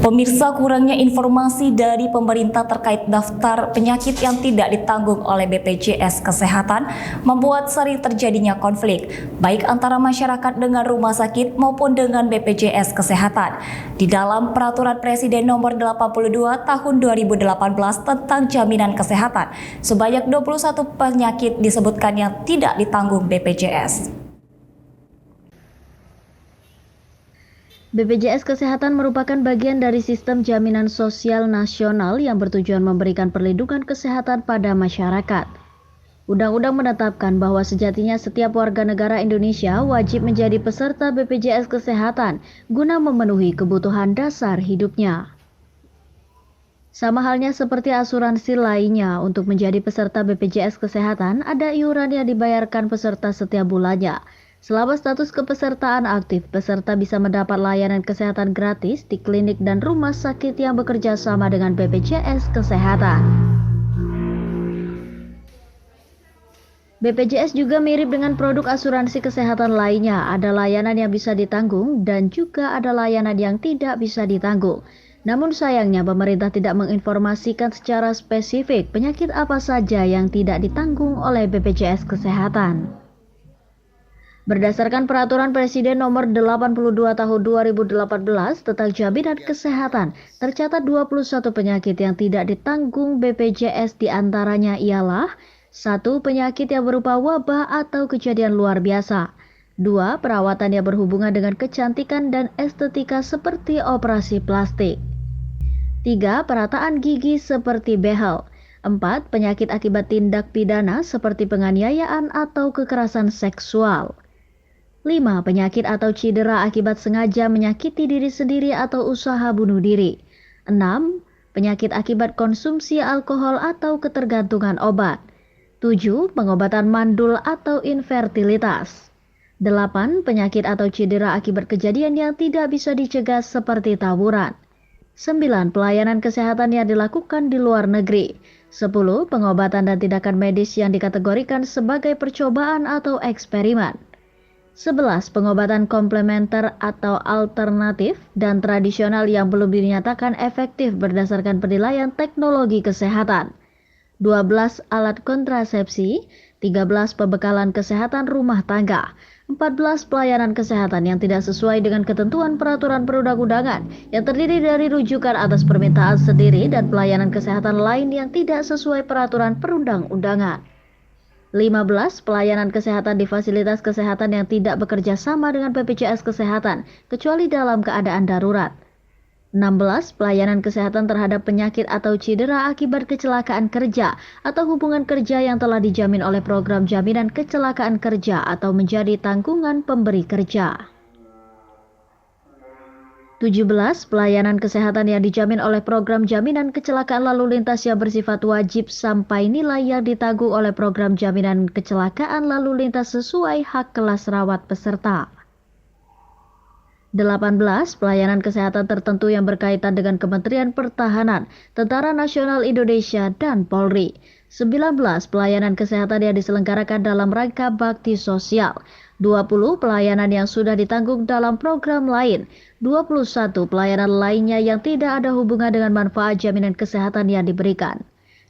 Pemirsa, kurangnya informasi dari pemerintah terkait daftar penyakit yang tidak ditanggung oleh BPJS Kesehatan membuat sering terjadinya konflik, baik antara masyarakat dengan rumah sakit maupun dengan BPJS Kesehatan. Di dalam Peraturan Presiden Nomor 82 Tahun 2018 tentang Jaminan Kesehatan, sebanyak 21 penyakit disebutkan yang tidak ditanggung BPJS. BPJS Kesehatan merupakan bagian dari sistem jaminan sosial nasional yang bertujuan memberikan perlindungan kesehatan pada masyarakat. Undang-undang menetapkan bahwa sejatinya setiap warga negara Indonesia wajib menjadi peserta BPJS Kesehatan guna memenuhi kebutuhan dasar hidupnya. Sama halnya seperti asuransi lainnya, untuk menjadi peserta BPJS Kesehatan ada iuran yang dibayarkan peserta setiap bulannya. Selama status kepesertaan aktif, peserta bisa mendapat layanan kesehatan gratis di klinik dan rumah sakit yang bekerja sama dengan BPJS Kesehatan. BPJS juga mirip dengan produk asuransi kesehatan lainnya. Ada layanan yang bisa ditanggung dan juga ada layanan yang tidak bisa ditanggung. Namun sayangnya pemerintah tidak menginformasikan secara spesifik penyakit apa saja yang tidak ditanggung oleh BPJS Kesehatan. Berdasarkan Peraturan Presiden Nomor 82 Tahun 2018 tentang Jaminan Kesehatan, tercatat 21 penyakit yang tidak ditanggung BPJS, diantaranya ialah 1. Penyakit yang berupa wabah atau kejadian luar biasa. 2. Perawatan yang berhubungan dengan kecantikan dan estetika seperti operasi plastik. 3. Perataan gigi seperti behel. 4. Penyakit akibat tindak pidana seperti penganiayaan atau kekerasan seksual. 5. Penyakit atau cedera akibat sengaja menyakiti diri sendiri atau usaha bunuh diri. 6. Penyakit akibat konsumsi alkohol atau ketergantungan obat. 7. Pengobatan mandul atau infertilitas. 8. Penyakit atau cedera akibat kejadian yang tidak bisa dicegah seperti tawuran. 9. Pelayanan kesehatan yang dilakukan di luar negeri. 10. Pengobatan dan tindakan medis yang dikategorikan sebagai percobaan atau eksperimen. 11. Pengobatan komplementer atau alternatif dan tradisional yang belum dinyatakan efektif berdasarkan penilaian teknologi kesehatan. 12. Alat kontrasepsi. 13. Pembekalan kesehatan rumah tangga. 14. Pelayanan kesehatan yang tidak sesuai dengan ketentuan peraturan perundang-undangan yang terdiri dari rujukan atas permintaan sendiri dan pelayanan kesehatan lain yang tidak sesuai peraturan perundang-undangan. 15. Pelayanan kesehatan di fasilitas kesehatan yang tidak bekerja sama dengan BPJS Kesehatan, kecuali dalam keadaan darurat. 16. Pelayanan kesehatan terhadap penyakit atau cedera akibat kecelakaan kerja atau hubungan kerja yang telah dijamin oleh program jaminan kecelakaan kerja atau menjadi tanggungan pemberi kerja. 17. Pelayanan kesehatan yang dijamin oleh program jaminan kecelakaan lalu lintas yang bersifat wajib sampai nilai yang ditanggung oleh program jaminan kecelakaan lalu lintas sesuai hak kelas rawat peserta. 18. Pelayanan kesehatan tertentu yang berkaitan dengan Kementerian Pertahanan, Tentara Nasional Indonesia, dan Polri. 19. Pelayanan kesehatan yang diselenggarakan dalam rangka bakti sosial. 20. Pelayanan yang sudah ditanggung dalam program lain. 21. Pelayanan lainnya yang tidak ada hubungan dengan manfaat jaminan kesehatan yang diberikan.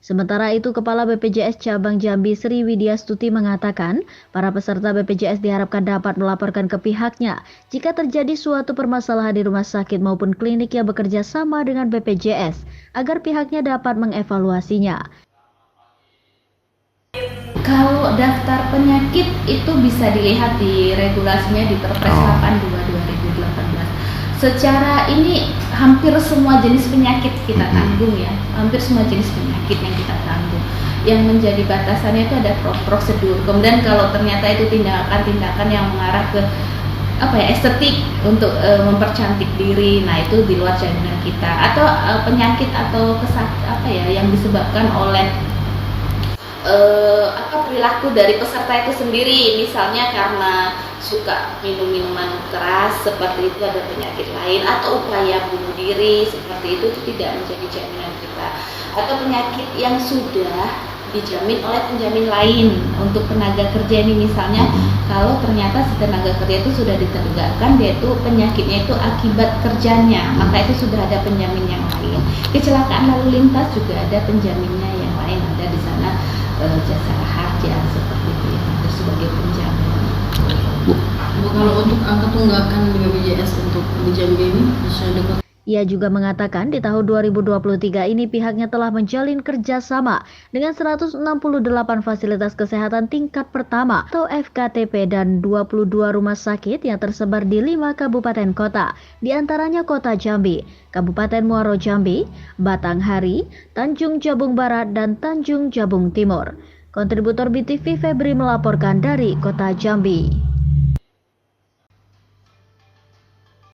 Sementara itu, Kepala BPJS Cabang Jambi Sri Widya Stuti mengatakan, para peserta BPJS diharapkan dapat melaporkan ke pihaknya jika terjadi suatu permasalahan di rumah sakit maupun klinik yang bekerja sama dengan BPJS, agar pihaknya dapat mengevaluasinya. Kalau daftar penyakit itu bisa dilihat di regulasinya di Perpres 82 2018. Secara ini hampir semua jenis penyakit kita tanggung ya, hampir semua jenis penyakit yang kita tanggung. Yang menjadi batasannya itu ada prosedur. Kemudian kalau ternyata itu tindakan-tindakan yang mengarah ke estetik untuk mempercantik diri, nah itu di luar jaminan kita. Atau penyakit atau yang disebabkan oleh perilaku dari peserta itu sendiri, misalnya karena suka minum minuman keras, seperti itu ada penyakit lain, atau upaya bunuh diri seperti itu tidak menjadi jaminan kita. Atau penyakit yang sudah dijamin oleh penjamin lain untuk tenaga kerja ini. Misalnya kalau ternyata si tenaga kerja itu sudah ditegakkan dia itu penyakitnya itu akibat kerjanya, maka itu sudah ada penjamin yang lain. Kecelakaan lalu lintas juga ada penjaminnya yang lain, ada di sana jasa harja seperti itu yang ada sebagai penjamin. Bu, kalau untuk angka tunggakan BPJS untuk di Jambi ini bisa dapat. Ia juga mengatakan di tahun 2023 ini pihaknya telah menjalin kerjasama dengan 168 fasilitas kesehatan tingkat pertama atau FKTP dan 22 rumah sakit yang tersebar di 5 kabupaten kota, diantaranya Kota Jambi, Kabupaten Muaro Jambi, Batanghari, Tanjung Jabung Barat, dan Tanjung Jabung Timur. Kontributor BTV Febri melaporkan dari Kota Jambi.